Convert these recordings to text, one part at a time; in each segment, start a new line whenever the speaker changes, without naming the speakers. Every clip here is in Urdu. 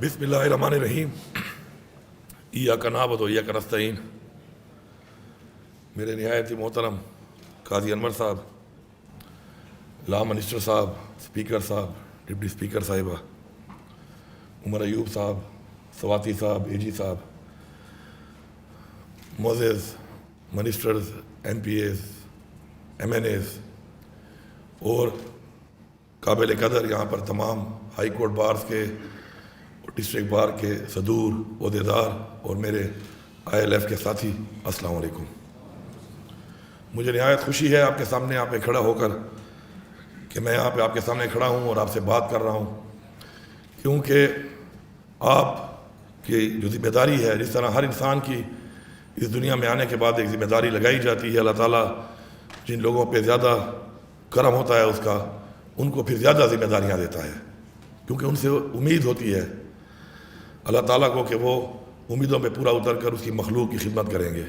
بسم اللہ الرحمن الرحیم ایاک نعبد و ایاک نستعین. میرے نہایت ہی محترم قاضی انور صاحب، لا منسٹر صاحب، اسپیکر صاحب، ڈپٹی اسپیکر صاحبہ، عمر ایوب صاحب، سواتی صاحب، اے جی صاحب، معزز ministers, M P As, M N As اور قابل قدر یہاں پر تمام ہائی کورٹ بارز کے اور ڈسٹرکٹ بار کے صدور، عہدیدار اور میرے آئی ایل ایف کے ساتھی، السلام علیکم. مجھے نہایت خوشی ہے آپ کے سامنے یہاں پہ کھڑا ہو کر کہ میں یہاں پہ آپ کے سامنے کھڑا ہوں اور آپ سے بات کر رہا ہوں، کیونکہ آپ کی جو ذمہ داری ہے، جس طرح ہر انسان کی اس دنیا میں آنے کے بعد ایک ذمہ داری لگائی جاتی ہے، اللہ تعالیٰ جن لوگوں پہ زیادہ کرم ہوتا ہے اس کا، ان کو پھر زیادہ ذمہ داریاں دیتا ہے، کیونکہ ان سے امید ہوتی ہے اللہ تعالیٰ کو کہ وہ امیدوں پہ پورا اتر کر اس کی مخلوق کی خدمت کریں گے.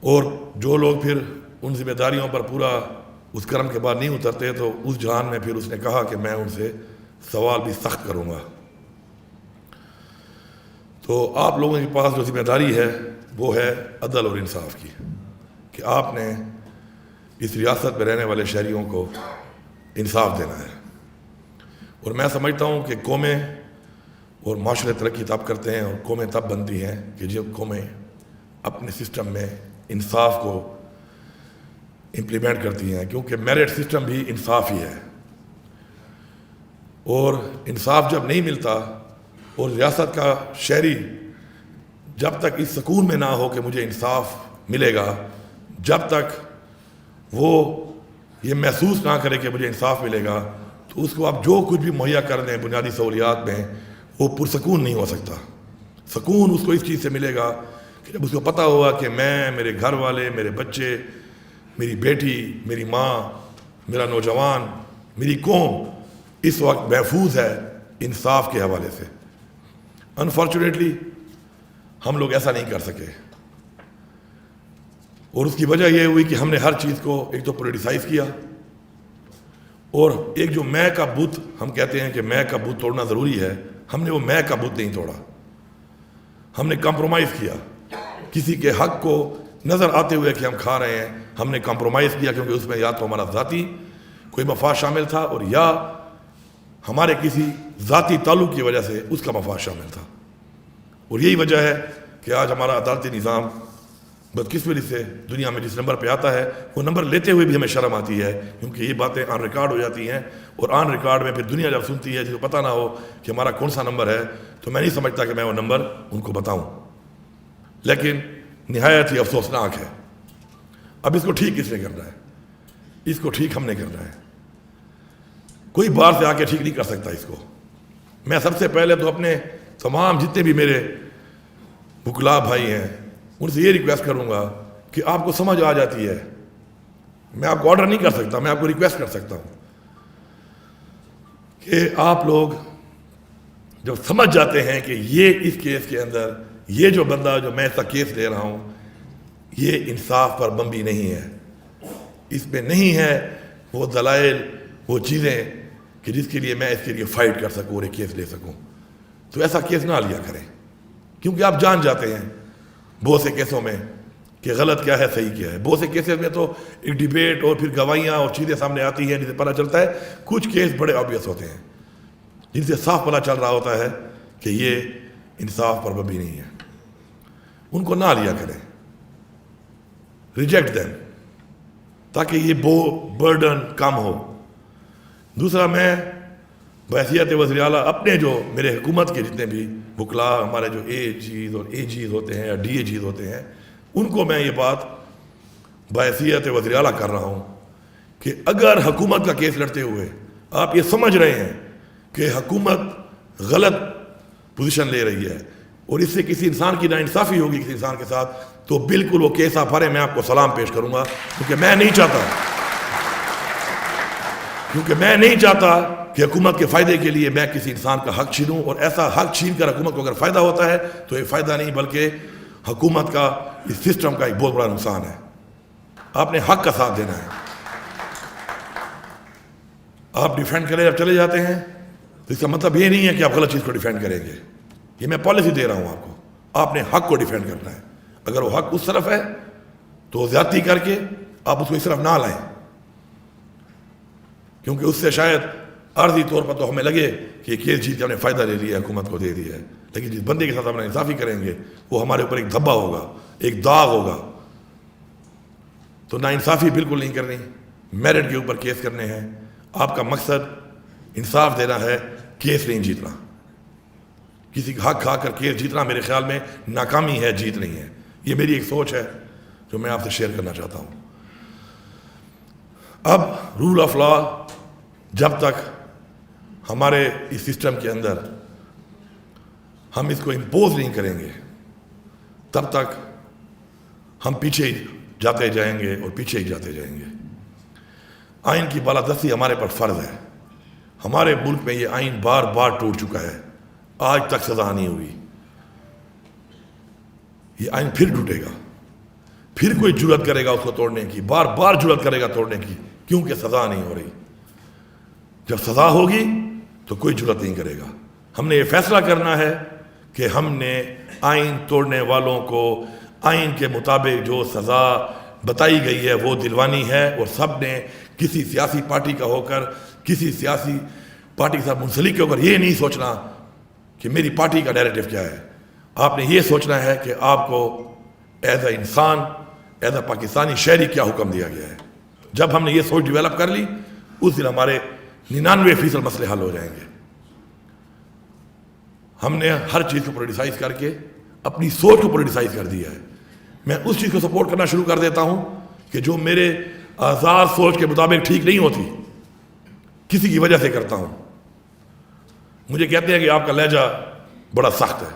اور جو لوگ پھر ان ذمہ داریوں پر پورا اس کرم کے بعد نہیں اترتے، تو اس جہان میں پھر اس نے کہا کہ میں ان سے سوال بھی سخت کروں گا. تو آپ لوگوں کے پاس جو ذمہ داری ہے وہ ہے عدل اور انصاف کی، کہ آپ نے اس ریاست میں رہنے والے شہریوں کو انصاف دینا ہے. اور میں سمجھتا ہوں کہ قومیں اور معاشرے ترقی تب کرتے ہیں اور قومیں تب بنتی ہیں کہ جب قومیں اپنے سسٹم میں انصاف کو امپلیمنٹ کرتی ہیں، کیونکہ میرٹ سسٹم بھی انصاف ہی ہے. اور انصاف جب نہیں ملتا اور ریاست کا شہری جب تک اس سکون میں نہ ہو کہ مجھے انصاف ملے گا، جب تک وہ یہ محسوس نہ کرے کہ مجھے انصاف ملے گا، تو اس کو آپ جو کچھ بھی مہیا کر دیں بنیادی سہولیات میں، وہ پرسکون نہیں ہو سکتا. سکون اس کو اس چیز سے ملے گا کہ جب اس کو پتہ ہوگا کہ میں، میرے گھر والے، میرے بچے، میری بیٹی، میری ماں، میرا نوجوان، میری قوم اس وقت محفوظ ہے انصاف کے حوالے سے. انفارچونیٹلی ہم لوگ ایسا نہیں کر سکے، اور اس کی وجہ یہ ہوئی کہ ہم نے ہر چیز کو ایک تو پولیٹیسائز کیا، اور ایک جو میں کا بت ہم کہتے ہیں کہ میں کا بت توڑنا ضروری ہے، ہم نے وہ میں کا بت نہیں توڑا. ہم نے کمپرومائز کیا، کسی کے حق کو نظر آتے ہوئے کہ ہم کھا رہے ہیں، ہم نے کمپرومائز کیا، کیونکہ اس میں یا تو ہمارا ذاتی کوئی مفاد شامل تھا، اور یا ہمارے کسی ذاتی تعلق کی وجہ سے اس کا مفاد شامل تھا. اور یہی وجہ ہے کہ آج ہمارا عدالتی نظام بدقسمتی سے دنیا میں جس نمبر پہ آتا ہے، وہ نمبر لیتے ہوئے بھی ہمیں شرم آتی ہے، کیونکہ یہ باتیں آن ریکارڈ ہو جاتی ہیں، اور آن ریکارڈ میں پھر دنیا جب سنتی ہے، جس کو پتہ نہ ہو کہ ہمارا کون سا نمبر ہے، تو میں نہیں سمجھتا کہ میں وہ نمبر ان کو بتاؤں. لیکن نہایت ہی افسوسناک ہے. اب اس کو ٹھیک کس نے کرنا ہے؟ اس کو ٹھیک ہم نے کرنا ہے. کوئی باہر سے آ کے ٹھیک نہیں کر سکتا اس کو. میں سب سے پہلے تو اپنے تمام جتنے بھی میرے وکلاء بھائی ہیں ان سے یہ ریکویسٹ کروں گا کہ آپ کو سمجھ آ جاتی ہے، میں آپ کو آرڈر نہیں کر سکتا، میں آپ کو ریکویسٹ کر سکتا ہوں کہ آپ لوگ جب سمجھ جاتے ہیں کہ یہ اس کیس کے اندر یہ جو بندہ جو میں اس کا کیس لے رہا ہوں یہ انصاف پر مبنی نہیں ہے، اس میں نہیں ہے وہ دلائل، وہ چیزیں کہ جس کے لیے میں اس کے لیے فائٹ کر سکوں اور ایک کیس لے سکوں، تو ایسا کیس نہ لیا کریں. کیونکہ آپ جان جاتے ہیں بہت سے کیسوں میں کہ غلط کیا ہے، صحیح کیا ہے. بہت سے کیسز میں تو ایک ڈیبیٹ اور پھر گواہیاں اور چیزیں سامنے آتی ہیں جن سے پتہ چلتا ہے. کچھ کیس بڑے آبویس ہوتے ہیں جن سے صاف پتہ چل رہا ہوتا ہے کہ یہ انصاف پر مبنی نہیں ہے، ان کو نہ لیا کریں، ریجیکٹ دیم، تاکہ یہ برڈن کم ہو. دوسرا، میں بحیثیت وزیر اعلیٰ اپنے جو میرے حکومت کے جتنے بھی وکلاء، ہمارے جو اے جیز اور اے جیز ہوتے ہیں یا ڈی اے جیز ہوتے ہیں، ان کو میں یہ بات بحیثیت وزیر اعلیٰ کر رہا ہوں کہ اگر حکومت کا کیس لڑتے ہوئے آپ یہ سمجھ رہے ہیں کہ حکومت غلط پوزیشن لے رہی ہے اور اس سے کسی انسان کی ناانصافی ہوگی کسی انسان کے ساتھ، تو بالکل وہ کیس آپ ہرے، میں آپ کو سلام پیش کروں گا، کیونکہ میں نہیں چاہتا کہ حکومت کے فائدے کے لیے میں کسی انسان کا حق چھینوں. اور ایسا حق چھین کر حکومت کو اگر فائدہ ہوتا ہے تو یہ فائدہ نہیں بلکہ حکومت کا، اس سسٹم کا ایک بہت بڑا نقصان ہے. آپ نے حق کا ساتھ دینا ہے. آپ ڈیفینڈ کرے جب چلے جاتے ہیں تو اس کا مطلب یہ نہیں ہے کہ آپ غلط چیز کو ڈیفینڈ کریں گے. یہ میں پالیسی دے رہا ہوں آپ کو. آپ نے حق کو ڈیفینڈ کرنا ہے. اگر وہ حق اس طرف ہے تو زیادتی کر کے آپ اس کو اس طرف نہ لائیں, کیونکہ اس سے شاید عارضی طور پر تو ہمیں لگے کہ یہ کیس جیت کے ہم نے فائدہ لے لیا ہے, حکومت کو دے دیا ہے, لیکن جس بندے کے ساتھ ہم نے انصافی کریں گے وہ ہمارے اوپر ایک دھبا ہوگا, ایک داغ ہوگا. تو نا انصافی بالکل نہیں کرنی, میرٹ کے اوپر کیس کرنے ہیں. آپ کا مقصد انصاف دینا ہے, کیس نہیں جیتنا. کسی کا حق کھا کر کیس جیتنا میرے خیال میں ناکامی ہے, جیت نہیں ہے. یہ میری ایک سوچ ہے جو میں آپ سے شیئر کرنا چاہتا ہوں. اب رول آف لا جب تک ہمارے اس سسٹم کے اندر ہم اس کو امپوز نہیں کریں گے تب تک ہم پیچھے ہی جاتے جائیں گے اور پیچھے ہی جاتے جائیں گے. آئین کی بالادستی ہمارے پر فرض ہے. ہمارے ملک میں یہ آئین بار بار ٹوٹ چکا ہے, آج تک سزا نہیں ہوئی. یہ آئین پھر ٹوٹے گا, پھر کوئی جرات کرے گا اس کو توڑنے کی, بار بار جرات کرے گا توڑنے کی, کیونکہ سزا نہیں ہو رہی. جب سزا ہوگی تو کوئی جرات نہیں کرے گا. ہم نے یہ فیصلہ کرنا ہے کہ ہم نے آئین توڑنے والوں کو آئین کے مطابق جو سزا بتائی گئی ہے وہ دلوانی ہے, اور سب نے کسی سیاسی پارٹی کا ہو کر, کسی سیاسی پارٹی کے ساتھ منسلک ہو کر یہ نہیں سوچنا کہ میری پارٹی کا ڈائریکٹو کیا ہے. آپ نے یہ سوچنا ہے کہ آپ کو ایز اے انسان, ایز اے پاکستانی شہری کیا حکم دیا گیا ہے. جب ہم نے یہ سوچ ڈیولپ کر لی اس دن ہمارے 99% مسئلے حل ہو جائیں گے. ہم نے ہر چیز کو پولیٹیسائز کر کے اپنی سوچ کو پولیٹیسائز کر دیا ہے. میں اس چیز کو سپورٹ کرنا شروع کر دیتا ہوں کہ جو میرے آزاد سوچ کے مطابق ٹھیک نہیں ہوتی, کسی کی وجہ سے کرتا ہوں. مجھے کہتے ہیں کہ آپ کا لہجہ بڑا سخت ہے.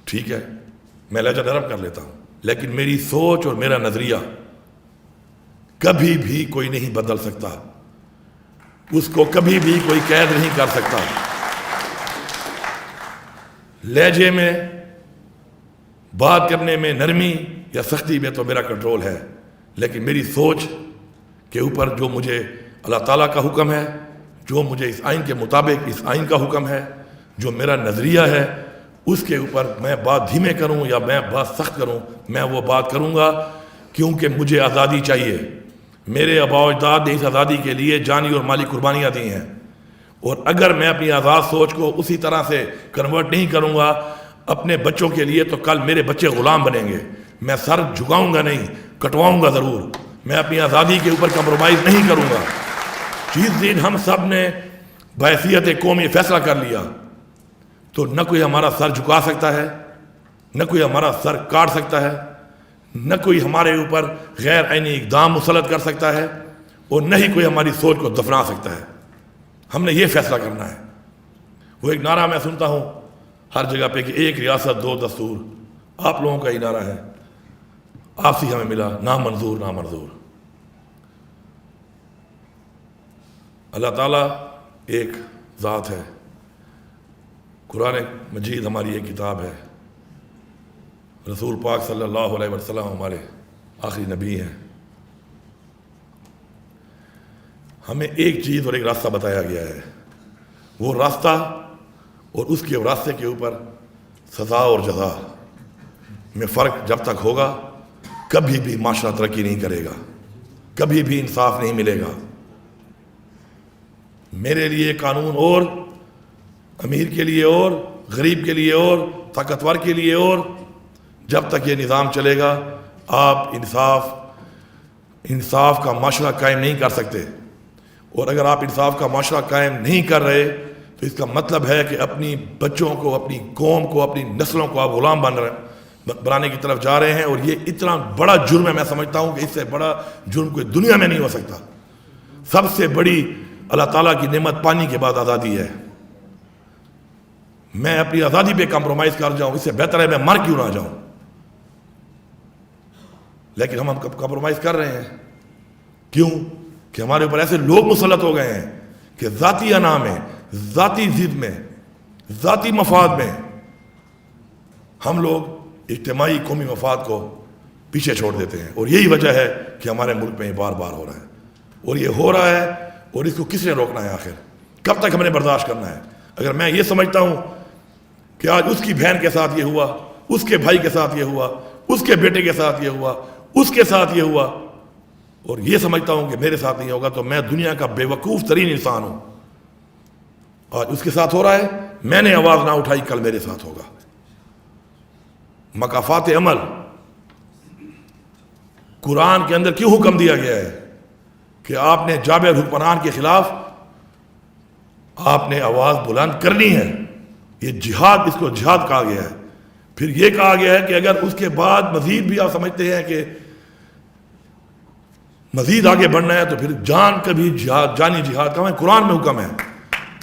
ٹھیک ہے, میں لہجہ نرم کر لیتا ہوں, لیکن میری سوچ اور میرا نظریہ کبھی بھی کوئی نہیں بدل سکتا. اس کو کبھی بھی کوئی قید نہیں کر سکتا. لہجے میں, بات کرنے میں نرمی یا سختی میں تو میرا کنٹرول ہے, لیکن میری سوچ کے اوپر جو مجھے اللہ تعالیٰ کا حکم ہے, جو مجھے اس آئین کے مطابق اس آئین کا حکم ہے, جو میرا نظریہ ہے, اس کے اوپر میں بات دھیمے کروں یا میں بات سخت کروں, میں وہ بات کروں گا, کیونکہ مجھے آزادی چاہیے. میرے آباء و اجداد نے اس آزادی کے لیے جانی اور مالی قربانیاں دی ہیں, اور اگر میں اپنی آزاد سوچ کو اسی طرح سے کنورٹ نہیں کروں گا اپنے بچوں کے لیے, تو کل میرے بچے غلام بنیں گے. میں سر جھکاؤں گا نہیں, کٹواؤں گا ضرور. میں اپنی آزادی کے اوپر کمپرومائز نہیں کروں گا. جس دن ہم سب نے بحیثیت قوم یہ فیصلہ کر لیا تو نہ کوئی ہمارا سر جھکا سکتا ہے, نہ کوئی ہمارا سر کاٹ سکتا ہے, نہ کوئی ہمارے اوپر غیر آئینی اقدام مسلط کر سکتا ہے, اور نہ ہی کوئی ہماری سوچ کو دفنا سکتا ہے. ہم نے یہ فیصلہ کرنا ہے. وہ ایک نعرہ میں سنتا ہوں ہر جگہ پہ کہ ایک ریاست دو دستور, آپ لوگوں کا ہی نعرہ ہے, آپ سے ہمیں ملا, نہ منظور نہ منظور. اللہ تعالیٰ ایک ذات ہے. قرآن مجید ہماری ایک کتاب ہے. رسول پاک صلی اللہ علیہ وسلم ہمارے آخری نبی ہیں. ہمیں ایک چیز اور ایک راستہ بتایا گیا ہے. وہ راستہ اور اس کے راستے کے اوپر سزا اور جزا میں فرق جب تک ہوگا کبھی بھی معاشرہ ترقی نہیں کرے گا, کبھی بھی انصاف نہیں ملے گا. میرے لیے قانون اور, امیر کے لیے اور, غریب کے لیے اور, طاقتور کے لیے اور. جب تک یہ نظام چلے گا آپ انصاف کا معاشرہ قائم نہیں کر سکتے. اور اگر آپ انصاف کا معاشرہ قائم نہیں کر رہے تو اس کا مطلب ہے کہ اپنی بچوں کو, اپنی قوم کو, اپنی نسلوں کو آپ غلام بنانے کی طرف جا رہے ہیں. اور یہ اتنا بڑا جرم ہے, میں سمجھتا ہوں کہ اس سے بڑا جرم کوئی دنیا میں نہیں ہو سکتا. سب سے بڑی اللہ تعالیٰ کی نعمت پانی کے بعد آزادی ہے. میں اپنی آزادی پہ کمپرومائز کر جاؤں, اس سے بہتر ہے میں مر کیوں نہ جاؤں. لیکن ہم کمپرومائز کر رہے ہیں. کیوں؟ کہ ہمارے اوپر ایسے لوگ مسلط ہو گئے ہیں کہ ذاتی انا میں, ذاتی ضد میں, ذاتی مفاد میں ہم لوگ اجتماعی قومی مفاد کو پیچھے چھوڑ دیتے ہیں. اور یہی وجہ ہے کہ ہمارے ملک میں یہ بار بار ہو رہا ہے. اور یہ ہو رہا ہے, اور اس کو کس نے روکنا ہے آخر؟ کب تک ہم نے برداشت کرنا ہے؟ اگر میں یہ سمجھتا ہوں کہ آج اس کی بہن کے ساتھ یہ ہوا، اس کے بھائی کے ساتھ یہ ہوا، اس کے بیٹے کے ساتھ یہ ہوا، اس کے ساتھ یہ ہوا، اور یہ سمجھتا ہوں کہ میرے ساتھ نہیں ہوگا، تو میں دنیا کا بے وقوف ترین انسان ہوں۔ آج اس کے ساتھ ہو رہا ہے، میں نے آواز نہ اٹھائی، کل میرے ساتھ ہوگا۔ مکافات عمل قرآن کے اندر کیوں حکم دیا گیا ہے کہ آپ نے جابر حکمران کے خلاف آپ نے آواز بلند کرنی ہے؟ یہ جہاد، اس کو جہاد کہا گیا ہے۔ پھر یہ کہا گیا ہے کہ اگر اس کے بعد مزید بھی آپ سمجھتے ہیں کہ مزید آگے بڑھنا ہے تو پھر جان کا بھی جہاد، جانی جہاد کا قرآن میں حکم ہے۔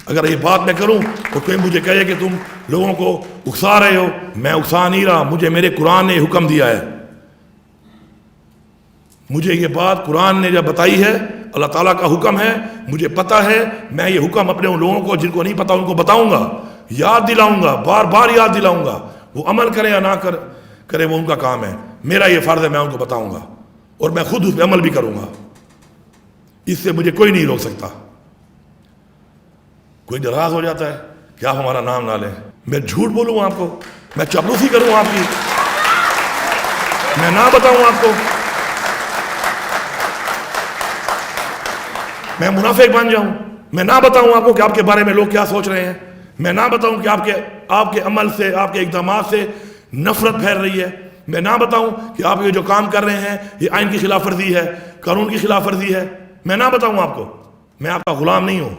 اگر یہ بات میں کروں تو کوئی مجھے کہے کہ تم لوگوں کو اکسا رہے ہو، میں اکسا نہیں رہا، مجھے میرے قرآن نے حکم دیا ہے۔ مجھے یہ بات قرآن نے جب بتائی ہے، اللہ تعالیٰ کا حکم ہے، مجھے پتا ہے، میں یہ حکم اپنے ان لوگوں کو جن کو نہیں پتا ان کو بتاؤں گا، یاد دلاؤں گا، بار بار یاد دلاؤں گا۔ وہ عمل کریں یا نہ کریں وہ ان کا کام ہے، میرا یہ فرض ہے میں ان کو بتاؤں گا، اور میں خود اس پہ عمل بھی کروں گا۔ اس سے مجھے کوئی نہیں روک سکتا۔ کوئی ناراض ہو جاتا ہے کہ آپ ہمارا نام نہ لیں، میں جھوٹ بولوں آپ کو، میں چاپلوسی کروں آپ کی، میں نہ بتاؤں آپ کو، میں منافق بن جاؤں، میں نہ بتاؤں آپ کو کہ آپ کے بارے میں لوگ کیا سوچ رہے ہیں، میں نہ بتاؤں کہ آپ کے عمل سے، آپ کے اقدامات سے نفرت پھیل رہی ہے، میں نہ بتاؤں کہ آپ یہ جو کام کر رہے ہیں یہ آئین کی خلاف ورزی ہے، قانون کی خلاف ورزی ہے، میں نہ بتاؤں آپ کو۔ میں آپ کا غلام نہیں ہوں،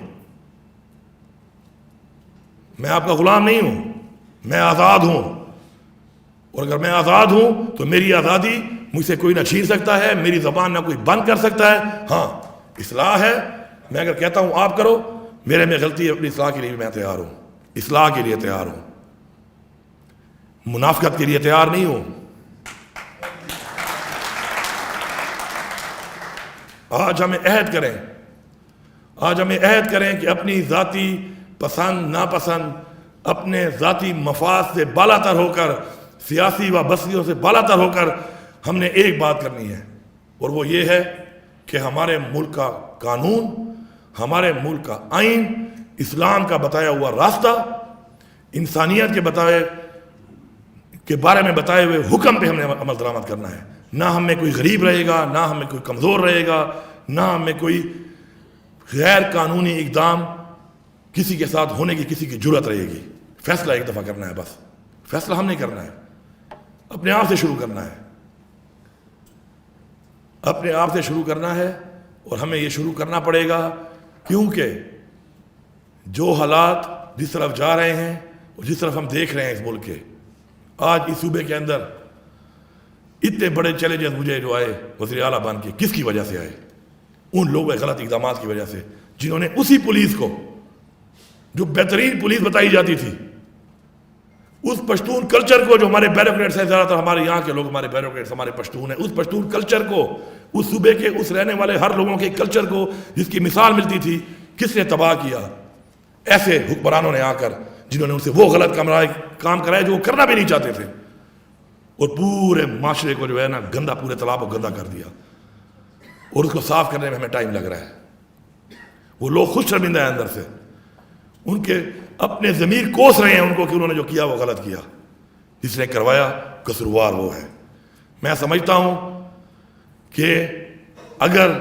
میں آپ کا غلام نہیں ہوں، میں آزاد ہوں، اور اگر میں آزاد ہوں تو میری آزادی مجھ سے کوئی نہ چھین سکتا ہے، میری زبان نہ کوئی بند کر سکتا ہے۔ ہاں اصلاح ہے، میں اگر کہتا ہوں آپ کرو، میرے میں غلطی ہے، اپنی اصلاح کے لیے میں تیار ہوں، اصلاح کے لیے تیار ہوں، منافقت کے لیے تیار نہیں ہوں۔ آج ہمیں عہد کریں کہ اپنی ذاتی پسند ناپسند، اپنے ذاتی مفاد سے بالا تر ہو کر، سیاسی وابستگیوں سے بالا تر ہو کر ہم نے ایک بات کرنی ہے، اور وہ یہ ہے کہ ہمارے ملک کا قانون، ہمارے ملک کا آئین، اسلام کا بتایا ہوا راستہ، انسانیت کے بارے میں بتائے ہوئے حکم پہ ہم نے عمل درآمد کرنا ہے۔ نہ ہم میں کوئی غریب رہے گا، نہ ہم میں کوئی کمزور رہے گا، نہ ہم میں کوئی غیر قانونی اقدام کسی کے ساتھ ہونے کی کسی کی جرت رہے گی۔ فیصلہ ایک دفعہ کرنا ہے، بس فیصلہ ہم نہیں کرنا ہے، اپنے آپ سے شروع کرنا ہے، اپنے آپ سے شروع کرنا ہے، اور ہمیں یہ شروع کرنا پڑے گا، کیونکہ جو حالات جس طرف جا رہے ہیں اور جس طرف ہم دیکھ رہے ہیں اس ملک کے، آج اس صوبے کے اندر اتنے بڑے چیلنجز مجھے جو آئے وزیر اعلیٰ بن کے، کس کی وجہ سے آئے؟ ان لوگوں کے غلط اقدامات کی وجہ سے، جنہوں نے اسی پولیس کو جو بہترین پولیس بتائی جاتی تھی، اس پشتون کلچر کو جو ہمارے بیوروکریٹس ہیں، زیادہ تر ہمارے یہاں کے لوگ ہمارے بیوروکریٹس ہمارے پشتون ہیں، اس پشتون کلچر کو، اس صوبے کے اس رہنے والے ہر لوگوں کے کلچر کو جس کی مثال ملتی تھی، کس نے تباہ کیا؟ ایسے حکمرانوں نے آ کر، جنہوں نے ان سے وہ غلط کام کرائے جو وہ کرنا بھی نہیں چاہتے تھے، اور پورے معاشرے کو جو ہے نا گندا، پورے تالاب کو گندا کر دیا، اور اس کو صاف کرنے میں ہمیں ٹائم لگ رہا ہے۔ وہ لوگ خود شرمندہ ہیں اندر سے، ان کے اپنے ضمیر کوس رہے ہیں ان کو کہ انہوں نے جو کیا وہ غلط کیا، جس نے کروایا قصوروار وہ ہے۔ میں سمجھتا ہوں کہ اگر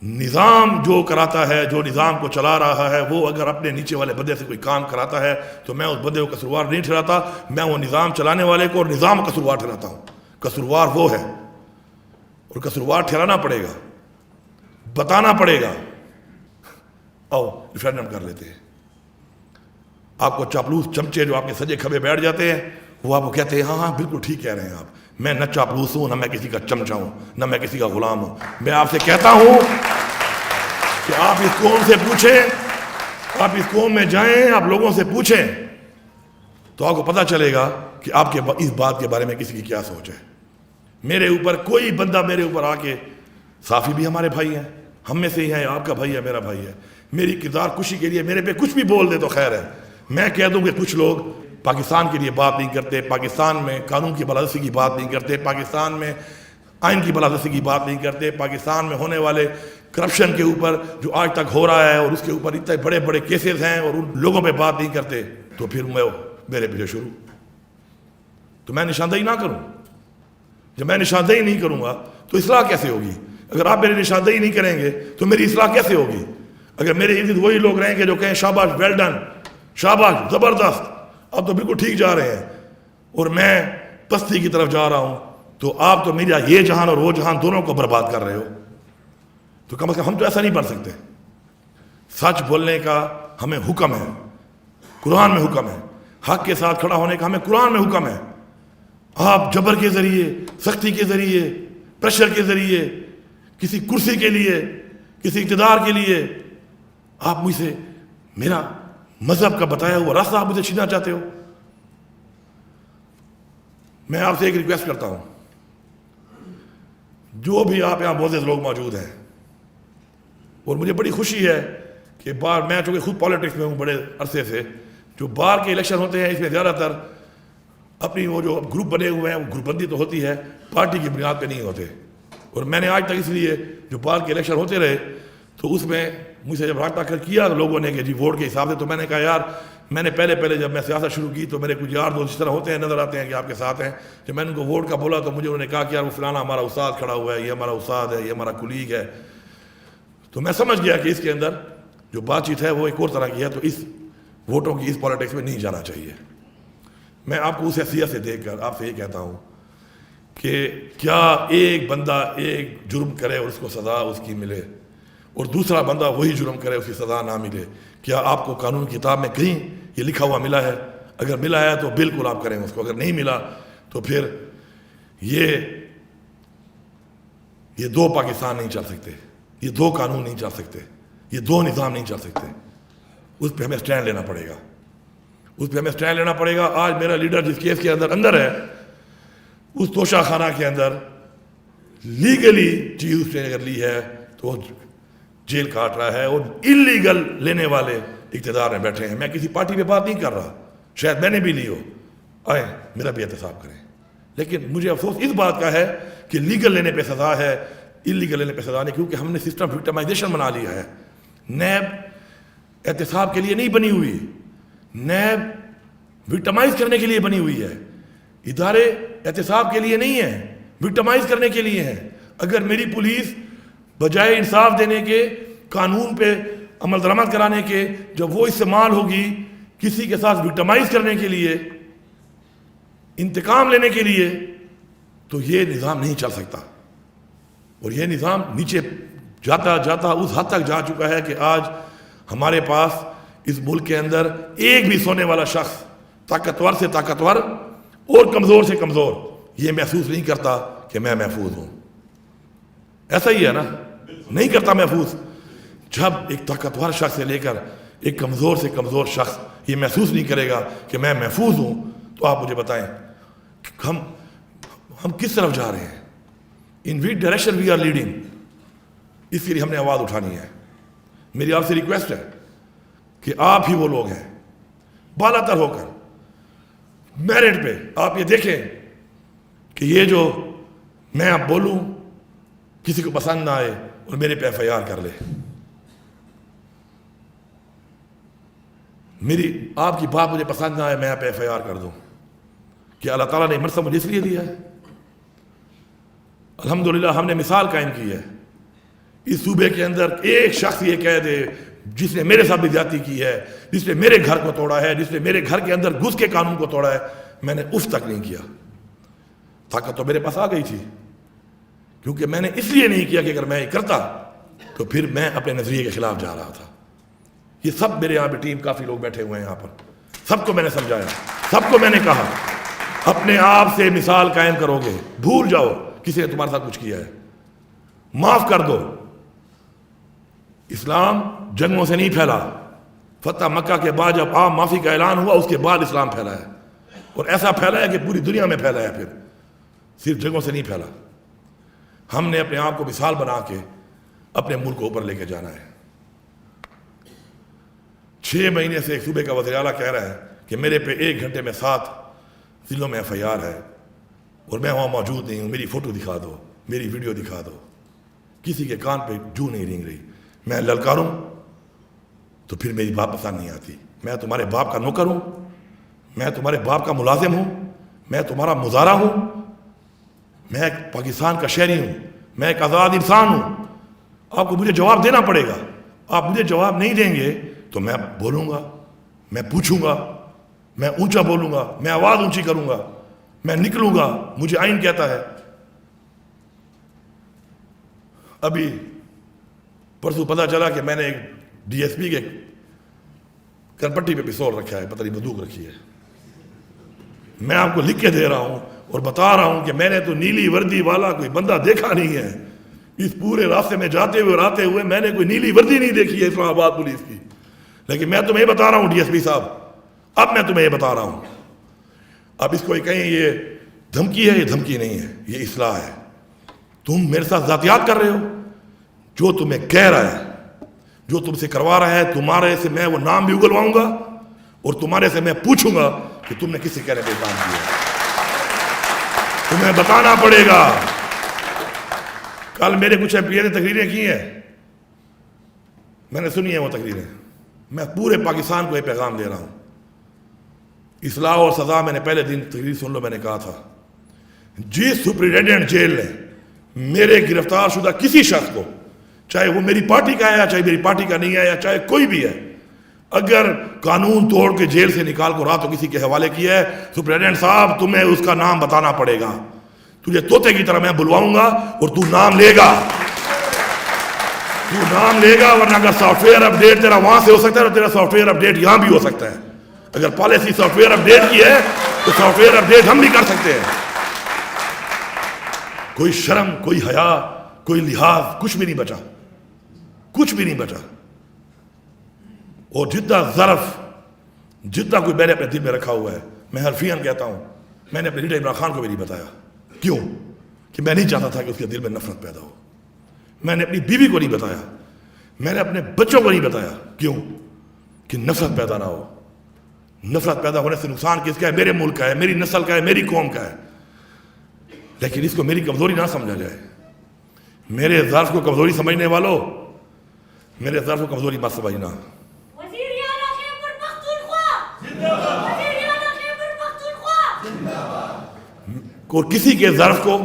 نظام جو کراتا ہے، جو نظام کو چلا رہا ہے، وہ اگر اپنے نیچے والے بندے سے کوئی کام کراتا ہے تو میں اس بندے کو قصوروار نہیں ٹھہراتا، میں وہ نظام چلانے والے کو اور نظام کو قصوروار ٹھہراتا ہوں۔ قصوروار وہ ہے، اور قصوروار ٹھہرانا پڑے گا، بتانا پڑے گا۔ آؤ ریفرینڈم کر لیتے ہیں۔ آپ کو چاپلوس چمچے جو آپ کے سجے کھبے بیٹھ جاتے ہیں، وہ آپ کو کہتے ہیں ہاں ہاں بالکل ٹھیک کہہ رہے ہیں آپ، میں نہ چاپلوس ہوں، نہ میں کسی کا چمچہ ہوں، نہ میں کسی کا غلام ہوں۔ میں آپ سے کہتا ہوں کہ آپ اس قوم سے پوچھیں، آپ اس قوم میں جائیں، آپ لوگوں سے پوچھیں تو آپ کو پتہ چلے گا کہ آپ کے اس بات کے بارے میں کسی کی کیا سوچ ہے۔ میرے اوپر کوئی بندہ میرے اوپر آ کے، صافی بھی ہمارے بھائی ہیں، ہم میں سے ہی ہیں، آپ کا بھائی ہے، میرا بھائی ہے، میری کردار کشی کے لیے میرے پہ کچھ بھی بول دے تو خیر ہے۔ میں کہہ دوں کہ کچھ لوگ پاکستان کے لیے بات نہیں کرتے، پاکستان میں قانون کی بالادستی کی بات نہیں کرتے، پاکستان میں آئین کی بالادستی کی بات نہیں کرتے، پاکستان میں ہونے والے کرپشن کے اوپر جو آج تک ہو رہا ہے اور اس کے اوپر اتنے بڑے بڑے کیسز ہیں اور ان لوگوں پہ بات نہیں کرتے، تو پھر میرے پیچھے شروع، تو میں نشاندہی نہ کروں؟ جب میں نشاندہی نہیں کروں گا تو اصلاح کیسے ہوگی؟ اگر آپ میری نشاندہی نہیں کریں گے تو میری اصلاح کیسے ہوگی؟ اگر میرے ارد وہی لوگ رہیں گے جو کہیں شاباش، ویل ڈن، شاباش، زبردست، آپ تو بالکل ٹھیک جا رہے ہیں، اور میں پستی کی طرف جا رہا ہوں، تو آپ تو میرا یہ جہان اور وہ جہان دونوں کو برباد کر رہے ہو. تو کم از کم ہم تو ایسا نہیں پڑھ سکتے. سچ بولنے کا ہمیں حکم ہے، قرآن میں حکم ہے. حق کے ساتھ کھڑا ہونے کا ہمیں قرآن میں حکم ہے. آپ جبر کے ذریعے، سختی کے ذریعے، پریشر کے ذریعے، کسی کرسی کے لیے، کسی اقتدار کے لیے آپ مجھ سے میرا مذہب کا بتایا ہوا راستہ آپ مجھے چھینا چاہتے ہو. میں آپ سے ایک ریکویسٹ کرتا ہوں، جو بھی آپ یہاں معزز لوگ موجود ہیں، اور مجھے بڑی خوشی ہے کہ میں چونکہ خود پالیٹکس میں ہوں بڑے عرصے سے، جو بار کے الیکشن ہوتے ہیں اس میں زیادہ تر اپنی وہ جو گروپ بنے ہوئے ہیں وہ گروپ بندی تو ہوتی ہے، پارٹی کی بنیاد پہ نہیں ہوتے. اور میں نے آج تک اس لیے جو بار کے الیکشن ہوتے رہے تو اس میں مجھ سے جب رابطہ کیا لوگوں نے کہ جی ووٹ کے حساب سے، تو میں نے کہا یار، میں نے پہلے جب میں سیاست شروع کی تو میرے کچھ یار دوست اس طرح ہوتے ہیں، نظر آتے ہیں کہ آپ کے ساتھ ہیں. جب میں نے ان کو ووٹ کا بولا تو مجھے انہوں نے کہا کہ یار وہ فلانا ہمارا استاد کھڑا ہوا ہے، یہ ہمارا استاد ہے، یہ ہمارا کولیگ ہے. تو میں سمجھ گیا کہ اس کے اندر جو بات چیت ہے وہ ایک اور طرح کی ہے، تو اس ووٹوں کی اس پالیٹکس میں نہیں جانا چاہیے. میں آپ کو اس حیثیت سے دیکھ کر آپ سے یہ کہتا ہوں کہ کیا ایک بندہ ایک جرم کرے اور اس کو سزا اس کی ملے، اور دوسرا بندہ وہی جرم کرے اس کی سزا نہ ملے؟ کیا آپ کو قانون کی کتاب میں کہیں یہ لکھا ہوا ملا ہے؟ اگر ملا ہے تو بالکل آپ کریں اس کو، اگر نہیں ملا تو پھر یہ دو پاکستان نہیں چل سکتے، یہ دو قانون نہیں چل سکتے، یہ دو نظام نہیں چل سکتے. اس پہ ہمیں سٹینڈ لینا پڑے گا، اس پہ ہمیں سٹینڈ لینا پڑے گا. آج میرا لیڈر جس کیس کے اندر ہے، اس توشہ خانہ کے اندر لیگلی چیز اس نے اگر لی ہے تو جیل کاٹ رہا ہے، اور انلیگل لینے والے اقتدار میں بیٹھے ہیں. میں کسی پارٹی پہ بات نہیں کر رہا، شاید میں نے بھی لی ہو، آئیں میرا بھی احتساب کریں. لیکن مجھے افسوس اس بات کا ہے کہ لیگل لینے پہ سزا ہے، انلیگل لینے پہ سزا نہیں، کیونکہ ہم نے سسٹم وکٹمائزیشن بنا لیا ہے. نیب احتساب کے لیے نہیں بنی ہوئی، نیب وکٹمائز کرنے کے لیے بنی ہوئی ہے. ادارے احتساب کے لیے نہیں ہیں، وکٹمائز کرنے کے لیے ہیں. اگر میری پولیس بجائے انصاف دینے کے، قانون پہ عمل درآمد کرانے کے، جب وہ استعمال ہوگی کسی کے ساتھ وکٹمائز کرنے کے لیے، انتقام لینے کے لیے، تو یہ نظام نہیں چل سکتا. اور یہ نظام نیچے جاتا جاتا اس حد تک جا چکا ہے کہ آج ہمارے پاس اس ملک کے اندر ایک بھی سونے والا شخص طاقتور سے طاقتور اور کمزور سے کمزور یہ محسوس نہیں کرتا کہ میں محفوظ ہوں. ایسا ہی ہے نا؟ نہیں کرتا محفوظ. جب ایک طاقتور شخص سے لے کر ایک کمزور سے کمزور شخص یہ محسوس نہیں کرے گا کہ میں محفوظ ہوں، تو آپ مجھے بتائیں ہم کس طرف جا رہے ہیں؟ In which direction we are leading. اس کے لیے ہم نے آواز اٹھانی ہے. میری آپ سے ریکویسٹ ہے کہ آپ ہی وہ لوگ ہیں بالا تر ہو کر میرٹ پہ آپ یہ دیکھیں کہ یہ جو میں اب بولوں کسی کو پسند نہ آئے اور میرے پہ ایف آئی آر کر لے. میری آپ کی بات مجھے پسند نہ آئے، میں پہ ایف آئی آر کر دوں. کہ اللہ تعالیٰ نے مرتبہ مجھے اس لیے دیا ہے. الحمدللہ ہم نے مثال قائم کی ہے. اس صوبے کے اندر ایک شخص یہ کہہ دے جس نے میرے ساتھ بھی زیادتی کی ہے، جس نے میرے گھر کو توڑا ہے، جس نے میرے گھر کے اندر گھس کے قانون کو توڑا ہے، میں نے اف تک نہیں کیا. طاقت تو میرے پاس آ گئی تھی، کیونکہ میں نے اس لیے نہیں کیا کہ اگر میں یہ کرتا تو پھر میں اپنے نظریے کے خلاف جا رہا تھا. یہ سب میرے یہاں بھی ٹیم کافی لوگ بیٹھے ہوئے ہیں یہاں پر، سب کو میں نے سمجھایا، سب کو میں نے کہا اپنے آپ سے مثال قائم کرو گے، بھول جاؤ کسی نے تمہارے ساتھ کچھ کیا ہے، معاف کر دو. اسلام جنگوں سے نہیں پھیلا. فتح مکہ کے بعد جب عام معافی کا اعلان ہوا اس کے بعد اسلام پھیلا ہے، اور ایسا پھیلا ہے کہ پوری دنیا میں پھیلا ہے. پھر صرف جنگوں سے نہیں پھیلا. ہم نے اپنے آپ کو مثال بنا کے اپنے ملک کو اوپر لے کے جانا ہے. 6 مہینے سے ایک صوبے کا وزیر اعلیٰ کہہ رہا ہے کہ میرے پہ 1 گھنٹے میں 7 ضلعوں میں ایف آئی آر ہے اور میں وہاں موجود نہیں ہوں، میری فوٹو دکھا دو، میری ویڈیو دکھا دو. کسی کے کان پہ جو نہیں رینگ رہی. میں للکاروں تو پھر میری بات پسند نہیں آتی. میں تمہارے باپ کا نوکر ہوں, میں تمہارے باپ کا ملازم ہوں, میں تمہارا مزارع ہوں, میں ایک پاکستان کا شہری ہوں, میں ایک آزاد انسان ہوں. آپ کو مجھے جواب دینا پڑے گا. آپ مجھے جواب نہیں دیں گے تو میں بولوں گا, میں پوچھوں گا, میں اونچا بولوں گا, میں آواز اونچی کروں گا, میں نکلوں گا. مجھے آئین کہتا ہے. ابھی پرسوں پتہ چلا کہ میں نے ایک ڈی ایس پی کے کرپٹی پہ پستول رکھا ہے, پتہ نہیں بندوق رکھی ہے. میں آپ کو لکھ کے دے رہا ہوں اور بتا رہا ہوں کہ میں نے تو نیلی وردی والا کوئی بندہ دیکھا نہیں ہے. اس پورے راستے میں جاتے ہوئے اور آتے ہوئے میں نے کوئی نیلی وردی نہیں دیکھی ہے اسلام آباد پولیس کی. لیکن میں تمہیں بتا رہا ہوں ڈی ایس پی صاحب, اب میں تمہیں یہ بتا رہا ہوں, اب اس کو کہیں یہ دھمکی ہے, یہ دھمکی نہیں ہے, یہ اصلاح ہے. تم میرے ساتھ ذاتیات کر رہے ہو. جو تمہیں کہہ رہا ہے, جو تم سے کروا رہا ہے, تمہارے سے میں وہ نام بھی اگلواؤں گا اور تمہارے سے میں پوچھوں گا کہ تم نے کس سے کہنے پہ کام کیا. تمہیں بتانا پڑے گا. کل میرے کچھ ایم پی نے تقریریں کی ہیں, میں نے سنی ہیں وہ تقریریں. میں پورے پاکستان کو یہ پیغام دے رہا ہوں. اصلاح اور سزا, میں نے پہلے دن تقریر سن لو, میں نے کہا تھا جس سپرنٹینڈنٹ جیل نے میرے گرفتار شدہ کسی شخص کو, چاہے وہ میری پارٹی کا ہے یا چاہے میری پارٹی کا نہیں ہے یا چاہے کوئی بھی ہے, اگر قانون توڑ کے جیل سے نکال کو راتوں کسی کے حوالے کیا ہے, سپرنٹینڈنٹ صاحب تمہیں اس کا نام بتانا پڑے گا. تجھے طوطے کی طرح میں بلواؤں گا اور تو نام لے گا, تو نام لے گا. ورنہ اگر سافٹ ویئر اپڈیٹ تیرا وہاں سے ہو سکتا ہے تو تیرا سافٹ ویئر اپڈیٹ یہاں بھی ہو سکتا ہے. اگر پالیسی سافٹ ویئر اپڈیٹ کی ہے تو سافٹ ویئر اپڈیٹ ہم بھی کر سکتے ہیں. کوئی شرم, کوئی حیا, کوئی لحاظ, کچھ بھی نہیں بچا, کچھ بھی نہیں بچا. اور جتنا ظرف, جتنا کوئی میں نے اپنے دل میں رکھا ہوا ہے, میں حرفیاً کہتا ہوں, میں نے اپنے لیڈر عمران خان کو بھی نہیں بتایا. کیوں؟ کہ میں نہیں چاہتا تھا کہ اس کے دل میں نفرت پیدا ہو. میں نے اپنی بیوی کو نہیں بتایا, میں نے اپنے بچوں کو نہیں بتایا. کیوں؟ کہ نفرت پیدا نہ ہو. نفرت پیدا ہونے سے نقصان کس کا ہے؟ میرے ملک کا ہے, میری نسل کا ہے, میری قوم کا ہے. لیکن اس کو میری کمزوری نہ سمجھا جائے. میرے ظرف کو کمزوری سمجھنے والوں, میرے ظرف کو کمزوری مت سمجھنا. اور کسی کے ظرف کو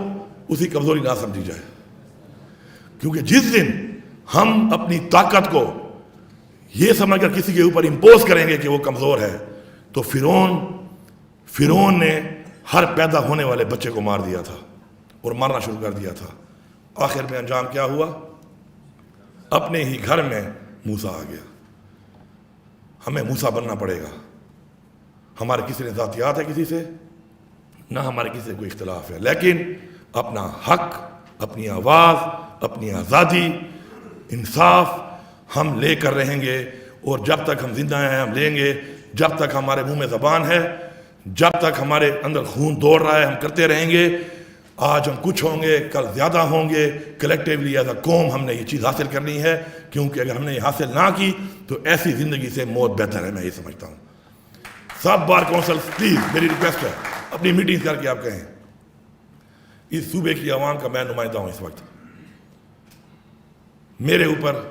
اسی کمزوری نہ سمجھی جائے. کیونکہ جس دن ہم اپنی طاقت کو یہ سمجھ کر کسی کے اوپر امپوز کریں گے کہ وہ کمزور ہے, تو فرعون نے ہر پیدا ہونے والے بچے کو مار دیا تھا اور مارنا شروع کر دیا تھا. آخر میں انجام کیا ہوا؟ اپنے ہی گھر میں موسیٰ آ گیا. ہمیں موسیٰ بننا پڑے گا. ہمارے کسی نے ذاتیات ہے کسی سے, نہ ہمارے کسی سے کوئی اختلاف ہے, لیکن اپنا حق, اپنی آواز, اپنی آزادی, انصاف ہم لے کر رہیں گے. اور جب تک ہم زندہ ہیں ہم لیں گے. جب تک ہمارے منہ میں زبان ہے, جب تک ہمارے اندر خون دوڑ رہا ہے, ہم کرتے رہیں گے. آج ہم کچھ ہوں گے, کل زیادہ ہوں گے. کلیکٹیولی ایز اے قوم ہم نے یہ چیز حاصل کرنی ہے, کیونکہ اگر ہم نے یہ حاصل نہ کی تو ایسی زندگی سے موت بہتر ہے. میں یہ سمجھتا ہوں. سب بار کونسل پلیز میری ریکویسٹ ہے, اپنی میٹنگ کر کے آپ کہیں اس صوبے کی عوام کا میں نمائندہ ہوں اس وقت, میرے اوپر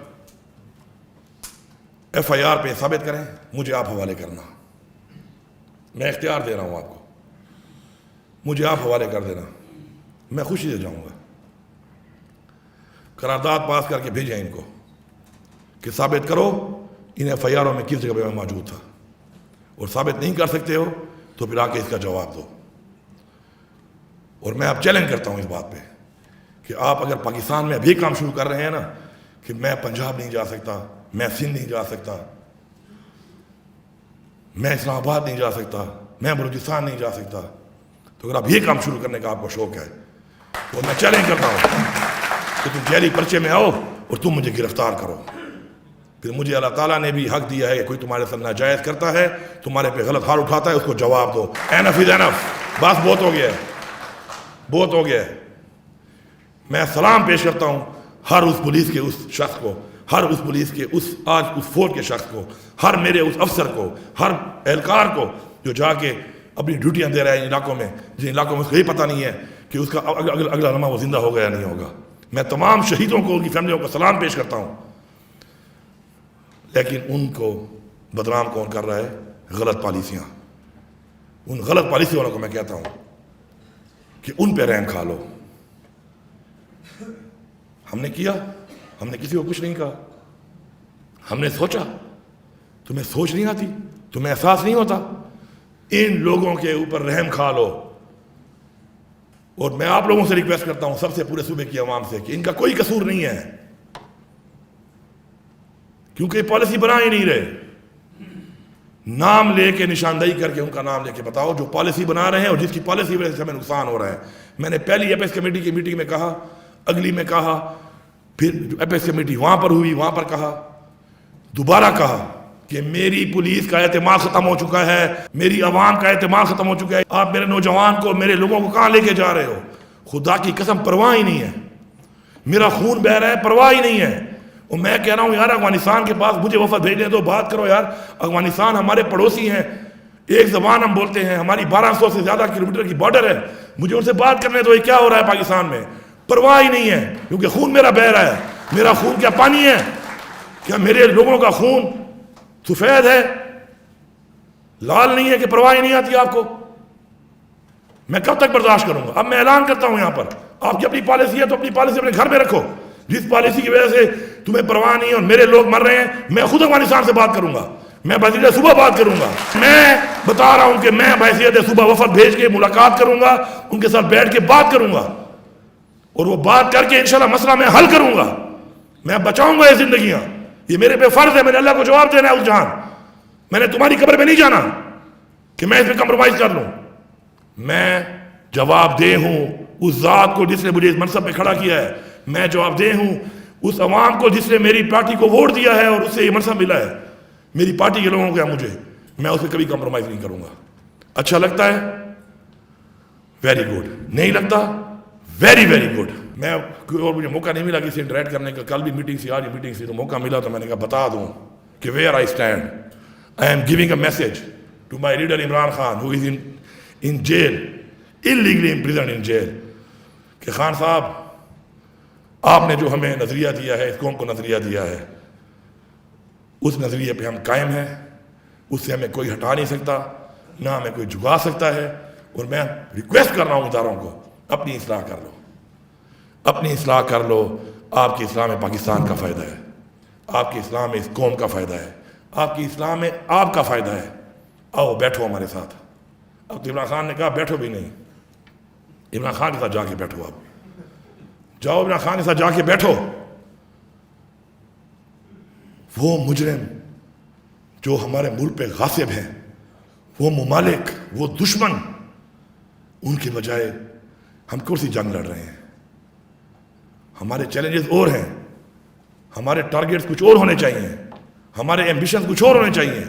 ایف آئی آر پہ ثابت کریں, مجھے آپ حوالے کرنا. میں اختیار دے رہا ہوں آپ کو, مجھے آپ حوالے کر دینا, میں خوشی سے جاؤں گا. قرارداد پاس کر کے بھیجیں ان کو کہ ثابت کرو ان ایف آئی آروں میں کس جگہ پہ میں موجود تھا, اور ثابت نہیں کر سکتے ہو تو پھر آ کے اس کا جواب دو. اور میں اب چیلنج کرتا ہوں اس بات پہ کہ آپ اگر پاکستان میں ابھی کام شروع کر رہے ہیں نا کہ میں پنجاب نہیں جا سکتا, میں سندھ نہیں جا سکتا, میں اسلام آباد نہیں جا سکتا, میں بلوچستان نہیں جا سکتا, تو اگر آپ یہ کام شروع کرنے کا آپ کو شوق ہے تو میں چیلنج کرتا ہوں کہ تم جیلی پرچے میں آؤ اور تم مجھے گرفتار کرو. پھر مجھے اللہ تعالیٰ نے بھی حق دیا ہے کہ کوئی تمہارے ساتھ ناجائز کرتا ہے, تمہارے پہ غلط ہاتھ اٹھاتا ہے, اس کو جواب دو. اینف از اینف, بس بہت ہو گیا ہے, بہت ہو گیا ہے. میں سلام پیش کرتا ہوں ہر اس پولیس کے اس شخص کو, ہر اس پولیس کے آج اس فورس کے شخص کو, ہر میرے اس افسر کو, ہر اہلکار کو جو جا کے اپنی ڈیوٹیاں دے رہا ہے ان علاقوں میں, جن علاقوں میں اس کو یہ پتہ نہیں ہے کہ اس کا اگلا لمحہ وہ زندہ ہوگا یا نہیں ہوگا. میں تمام شہیدوں کو، ان کی فیملیوں کو سلام پیش کرتا ہوں، لیکن ان کو بدنام کون کر رہا ہے؟ غلط پالیسیاں۔ ان غلط پالیسی والوں کو میں کہتا ہوں کہ ان پہ رحم کھا لو۔ ہم نے کیا، ہم نے کسی کو کچھ نہیں کہا، ہم نے سوچا۔ تمہیں سوچ نہیں آتی؟ تمہیں احساس نہیں ہوتا؟ ان لوگوں کے اوپر رحم کھا لو۔ اور میں آپ لوگوں سے ریکویسٹ کرتا ہوں، سب سے، پورے صوبے کی عوام سے، کہ ان کا کوئی قصور نہیں ہے، کیونکہ پالیسی بنا ہی نہیں رہے۔ نام لے کے، نشاندہی کر کے ان کا نام لے کے بتاؤ جو پالیسی بنا رہے ہیں اور جس کی پالیسی وجہ سے ہمیں نقصان ہو رہا ہے۔ میں نے پہلی ایپیکس کمیٹی کی میٹنگ میں کہا، اگلی میں کہا، پھر جو ایپیکس کمیٹی وہاں پر ہوئی وہاں پر کہا، دوبارہ کہا کہ میری پولیس کا اعتماد ختم ہو چکا ہے، میری عوام کا اعتماد ختم ہو چکا ہے۔ آپ میرے نوجوان کو، میرے لوگوں کو کہاں لے کے جا رہے ہو؟ خدا کی قسم پرواہ ہی نہیں ہے، میرا خون بہہ رہا ہے، پرواہ ہی نہیں ہے۔ اور میں کہہ رہا ہوں یار، افغانستان کے پاس مجھے وفد بھیجنے تو بات کرو یار۔ افغانستان ہمارے پڑوسی ہیں، ایک زبان ہم بولتے ہیں، ہماری 1200 سے زیادہ کلومیٹر کی بارڈر ہے، مجھے ان سے بات کرنے تو یہ کیا ہو رہا ہے پاکستان میں؟ پرواہ ہی نہیں ہے، کیونکہ خون میرا بہہ رہا ہے۔ میرا خون کیا پانی ہے؟ کیا میرے لوگوں کا خون سفید ہے، لال نہیں ہے کہ پرواہ ہی نہیں آتی آپ کو؟ میں کب تک برداشت کروں گا؟ اب میں اعلان کرتا ہوں یہاں پر، آپ کی اپنی پالیسی ہے تو اپنی پالیسی اپنے گھر میں رکھو۔ جس پالیسی کی وجہ سے تمہیں پرواہ نہیں ہے اور میرے لوگ مر رہے ہیں، میں خود افغانستان سے بات کروں گا، میں بحیثیت صوبہ بات کروں گا۔ میں بتا رہا ہوں کہ میں بحیثیت صوبہ وفد بھیج کے ملاقات کروں گا، ان کے ساتھ بیٹھ کے بات کروں گا، اور وہ بات کر کے انشاءاللہ مسئلہ میں حل کروں گا۔ میں بچاؤں گا یہ زندگیاں، یہ میرے پہ فرض ہے، میں نے اللہ کو جواب دینا ہے اس جہان۔ میں نے تمہاری قبر میں نہیں جانا کہ میں اس میں کمپرومائز کر لوں۔ میں جواب دہ ہوں اس ذات کو جس نے مجھے اس منصب پہ کھڑا کیا ہے، میں جواب دہ ہوں اس عوام کو جس نے میری پارٹی کو ووٹ دیا ہے اور اس سے یہ منصب ملا ہے۔ میری پارٹی کے لوگوں کو مجھے، میں اس میں کبھی کمپرومائز نہیں کروں گا۔ اچھا لگتا ہے؟ Very good. نہیں لگتا؟ Very very good. میں اور مجھے موقع نہیں ملا کسی انٹریکٹ کرنے کا، کل بھی میٹنگ سی، آج بھی میٹنگ سی، تو موقع ملا تو میں نے کہا بتا دوں کہ where I stand. I am giving a message to my leader Imran Khan who is in jail, illegally imprisoned in jail، کہ خان صاحب آپ نے جو ہمیں نظریہ دیا ہے، اس قوم کو نظریہ دیا ہے، اس نظریے پہ ہم قائم ہیں، اس سے ہمیں کوئی ہٹا نہیں سکتا، نہ ہمیں کوئی جھکا سکتا ہے۔ اور میں ریکویسٹ کر رہا ہوں اداروں کو، اپنی اصلاح کر لو، اپنی اصلاح کر لو۔ آپ کی اصلاح میں پاکستان کا فائدہ ہے، آپ کی اصلاح میں اس قوم کا فائدہ ہے، آپ کی اصلاح میں آپ کا فائدہ ہے۔ آؤ بیٹھو ہمارے ساتھ۔ اب تو عمران خان نے کہا بیٹھو بھی نہیں، عمران خان کے ساتھ جا کے بیٹھو، آپ جاؤ عمران خان کے ساتھ جا کے بیٹھو۔ وہ مجرم جو ہمارے ملک پہ غاصب ہیں، وہ ممالک، وہ دشمن، ان کے بجائے ہم کون سی جنگ لڑ رہے ہیں؟ ہمارے چیلنجز اور ہیں، ہمارے ٹارگیٹس کچھ اور ہونے چاہیے، ہمارے ایمبیشنز کچھ اور ہونے چاہیے،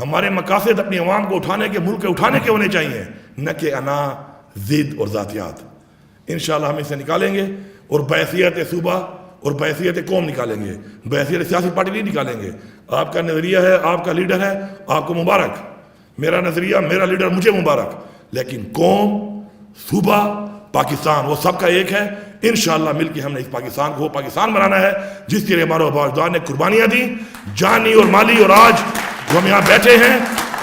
ہمارے مقاصد اپنی عوام کو اٹھانے کے، ملک کے اٹھانے کے ہونے چاہیے، نہ کہ انا، ضد اور ذاتیات۔ انشاءاللہ ہم اسے نکالیں گے، اور بحیثیت صوبہ اور بحیثیت قوم نکالیں گے، بحیثیت سیاسی پارٹی نہیں نکالیں گے۔ آپ کا نظریہ ہے، آپ کا لیڈر ہے، آپ کو مبارک۔ میرا نظریہ، میرا لیڈر، مجھے مبارک۔ لیکن قوم، صوبہ، پاکستان، وہ سب کا ایک ہے۔ انشاءاللہ مل کے ہم نے اس پاکستان کو وہ پاکستان بنانا ہے جس کے لیے ہمارے آبائدار نے قربانیاں دیں، جانی اور مالی، اور آج جو ہم یہاں بیٹھے ہیں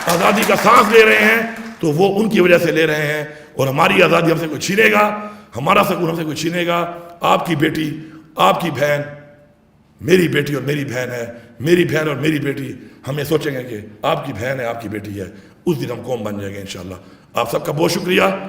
آزادی کا سانس لے رہے ہیں تو وہ ان کی وجہ سے لے رہے ہیں۔ اور ہماری آزادی ہم سے کوئی چھینے گا، ہمارا سکون ہم سے کوئی چھینے گا؟ آپ کی بیٹی، آپ کی بہن، میری بیٹی اور میری بہن ہے، میری بہن اور میری بیٹی۔ ہم یہ سوچیں گے کہ آپ کی بہن ہے، آپ کی بیٹی ہے، اس دن ہم قوم بن جائیں گے انشاءاللہ۔ آپ سب کا بہت شکریہ۔